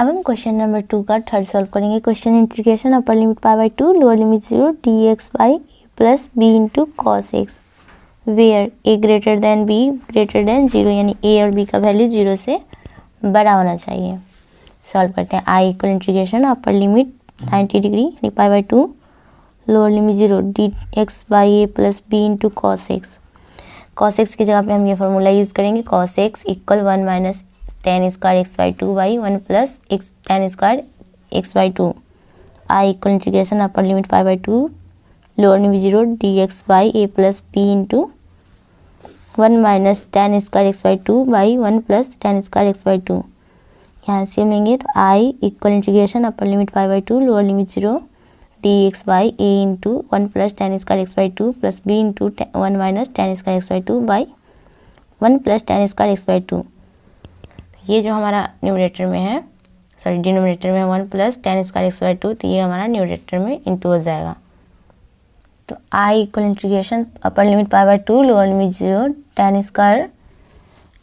अब हम question number 2 का थर्ड सॉल्व करेंगे। Question integration upper limit pi by 2 lower limit 0 dx by A plus B into cos X where A greater than B greater than 0, यानी ए और B का value 0 से बड़ा होना चाहिए। सॉल्व करते हैं। I equal integration upper limit 90 degree यानी pi by 2 lower limit 0 dx by A plus B into cos x. Cos x की जगह पे हम ये फॉर्मूला यूज़ करेंगे, cos x equal 1 minus tan square x by 2 by 1 plus x tan square x by 2। I equal integration upper limit pi by 2 lower limit 0 dx by A plus B into 1 minus tan square x by 2 by 1 plus tan square x by 2। यहाँ से हम लेंगे तो I equal integration upper limit pi by 2 lower limit 0 dx by A into 1 plus tan square x by 2 plus B into 1 minus tan square x by 2 by 1 plus tan square x by 2। ये जो हमारा numerator में है, sorry denominator में 1 plus tan square x by 2, तो ये हमारा numerator में इंटू हो जाएगा। तो I equal integration upper limit pi by 2 lower limit 0 tan square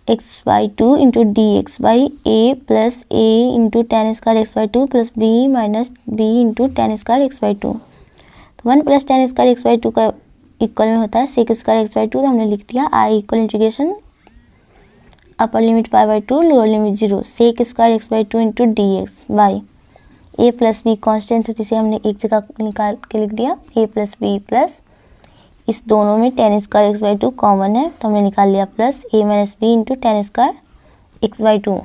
x by 2 into D x by A plus A into tan square x by 2 plus B minus B into tan square x by 2। तो 1 plus tan square x by 2 का equal में होता है सेक square x by 2, तो हमने लिख दिया I equal integration upper limit pi by 2 lower limit 0 sec square x by 2 into D x by A plus B constant है, जिसे हमने एक जगह निकाल के लिख दिया ए प्लस बी प्लस इस दोनों में tan square x by 2 common है, तो हमने निकाल लिया plus A minus B into tan square x by 2।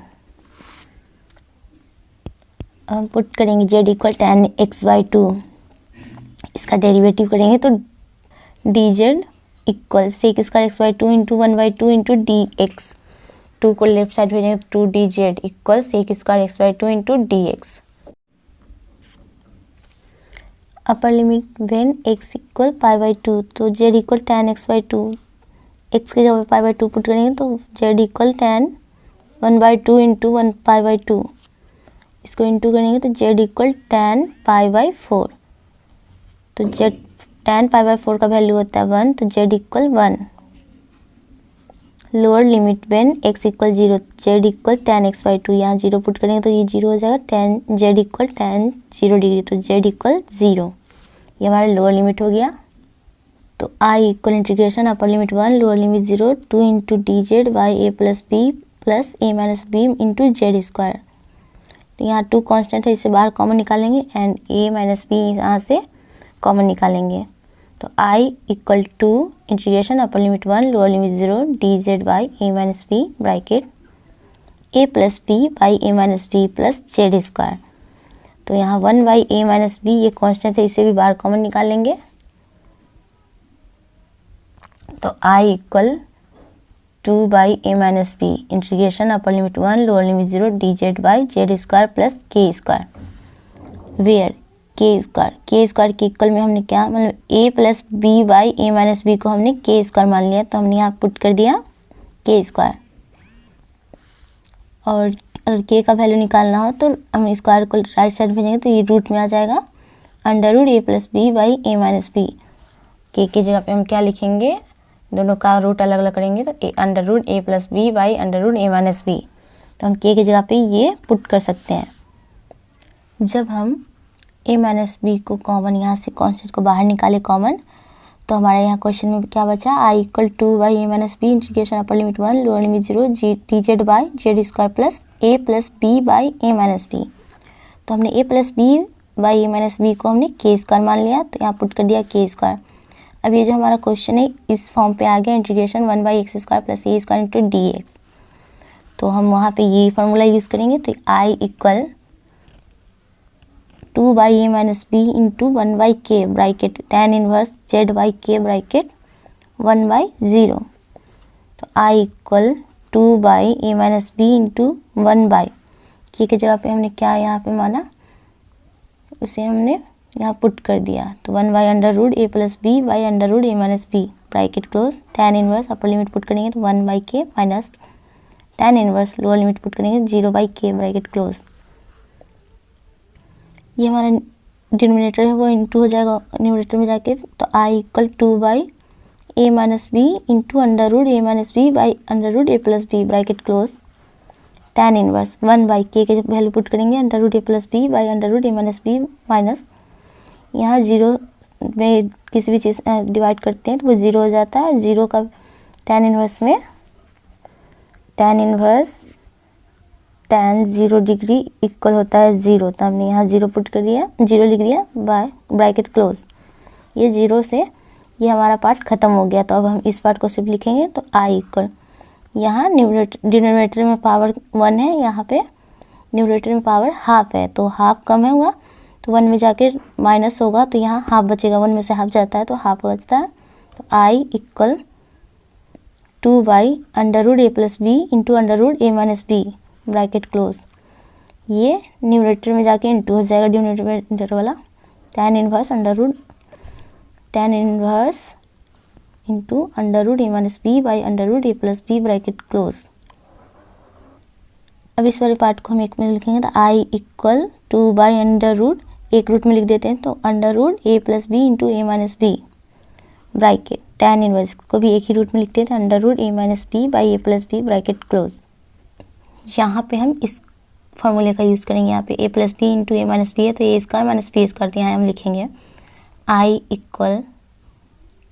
हम पुट करेंगे Z equal tan X by 2, इसका डेरिवेटिव करेंगे तो D Z equal sec square x by 2 into 1 by 2 into D X. 2 को लेफ्ट साइड भेजेंगे तो 2 D Z equal sec square x by 2 into D x. Upper limit when x equal pi by 2, तो Z equal tan X by 2, x की जगह पाई by 2 put करेंगे तो Z equal tan 1 by 2 into 1 pi by 2, इसको into करेंगे तो Z equal tan pi by 4। तो Z tan pi by 4 का वैल्यू होता है 1, तो Z equal 1। Lower limit when x equal 0 Z equal tan X by 2, यहाँ 0 पुट करेंगे तो ये 0 हो जाएगा, tan Z equal tan 0 degree, तो जेड इक्वल 0। ये हमारा लोअर लिमिट हो गया। तो I equal integration upper limit 1 lower limit 0 2 into D Z by A plus B plus A minus B into Z square. तो यहाँ 2 कॉन्स्टेंट है, इससे बाहर कॉमन निकालेंगे एंड ए माइनस बी यहाँ से कॉमन निकालेंगे। तो I equal to integration upper limit 1 lower limit 0 D Z by A minus B bracket A plus B by A minus B plus Z square. तो यहाँ 1 by A minus B ये constant है, इसे भी बाहर common निकालेंगे। तो I equal 2 by A minus B integration upper limit 1 lower limit 0 D Z by Z square plus K square where के स्क्वायर के इक्वल में हमने क्या मतलब A plus B by A minus B को हमने के स्क्वायर मान लिया, तो हमने यहाँ पुट कर दिया के स्क्वायर। और अगर के का वैल्यू निकालना हो तो हम स्क्वायर को राइट साइड भेजेंगे तो ये रूट में आ जाएगा under root A plus B by A minus B. के की जगह पे हम क्या लिखेंगे, दोनों का रूट अलग अलग करेंगे तो under root A plus B by under root A minus B. तो हम के की जगह पे ये पुट कर सकते हैं। जब हम ए माइनस बी को कॉमन यहाँ से कॉन्स्टेंट को बाहर निकाले कॉमन, तो हमारे यहाँ क्वेश्चन में क्या बचा I equal 2 by A minus B integration upper limit 1 lower limit 0 D Z by Z square plus A plus B by A minus B. तो हमने A plus B by A minus B को हमने के square मान लिया, तो यहाँ put कर दिया के स्क्वायर। अब ये जो हमारा क्वेश्चन है इस फॉर्म पे आ गया integration 1 by x square plus A square into D x. तो हम वहाँ पे ये फार्मूला यूज़ करेंगे, तो I equal 2 by A minus B into 1 by K bracket tan inverse Z by K bracket 1 by 0। तो I equal 2 by A minus B into 1 by K की जगह पे हमने क्या यहाँ पे माना, उसे हमने यहाँ पुट कर दिया। तो 1 by under root A plus B by under root A minus B bracket close tan inverse upper limit put करेंगे तो 1 by K minus tan inverse lower limit put करेंगे 0 बाई के ब्रैकेट क्लोज। ये हमारा denominator है वो into हो जाएगा numerator में जाके, तो I equal 2 by A minus B into under root A minus B by under root A plus B bracket close tan inverse 1 by K value put करेंगे under root A plus B by under root A minus B minus यहाँ 0 में किसी भी चीज़ divide करते हैं तो वो 0 हो जाता है। 0 का tan इनवर्स में tan 0 डिग्री इक्वल होता है 0, तो हमने यहाँ 0 पुट कर दिया, 0 लिख दिया बाय ब्रैकेट क्लोज। ये 0 से ये हमारा पार्ट ख़त्म हो गया, तो अब हम इस पार्ट को सिर्फ लिखेंगे तो i इक्वल, यहाँ डिनोमिनेटर में पावर 1 है, यहाँ पे न्यूमरेटर में पावर हाफ है, तो हाफ कम है हुआ तो 1 में जाके माइनस होगा तो यहाँ हाफ बचेगा, 1 में से हाफ जाता है तो हाफ बचता है। तो i equal 2 by under root A plus B into under root A minus B bracket close. ये न्यूमरेटर में जाके इंटू हो जाएगा डिनोमिनेटर वाला, tan inverse into under root A minus B by under root A plus B bracket close. अब इस वाले part को हम एक में लिखेंगे तो i equal 2 by under root, एक रूट में लिख देते हैं तो under root A plus B into A minus B bracket tan inverse को भी एक ही रूट में लिखते हैं तो under root A minus B by A plus B bracket close. यहाँ पे हम इस फॉर्मूले का यूज़ करेंगे, यहाँ पे A plus B into A minus B है तो A square minus B square, यहाँ हम लिखेंगे i equal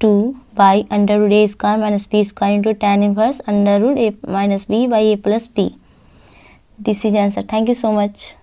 2 by under root A square minus B square into tan inverse under root A minus B by A plus B. This is answer. Thank you so much.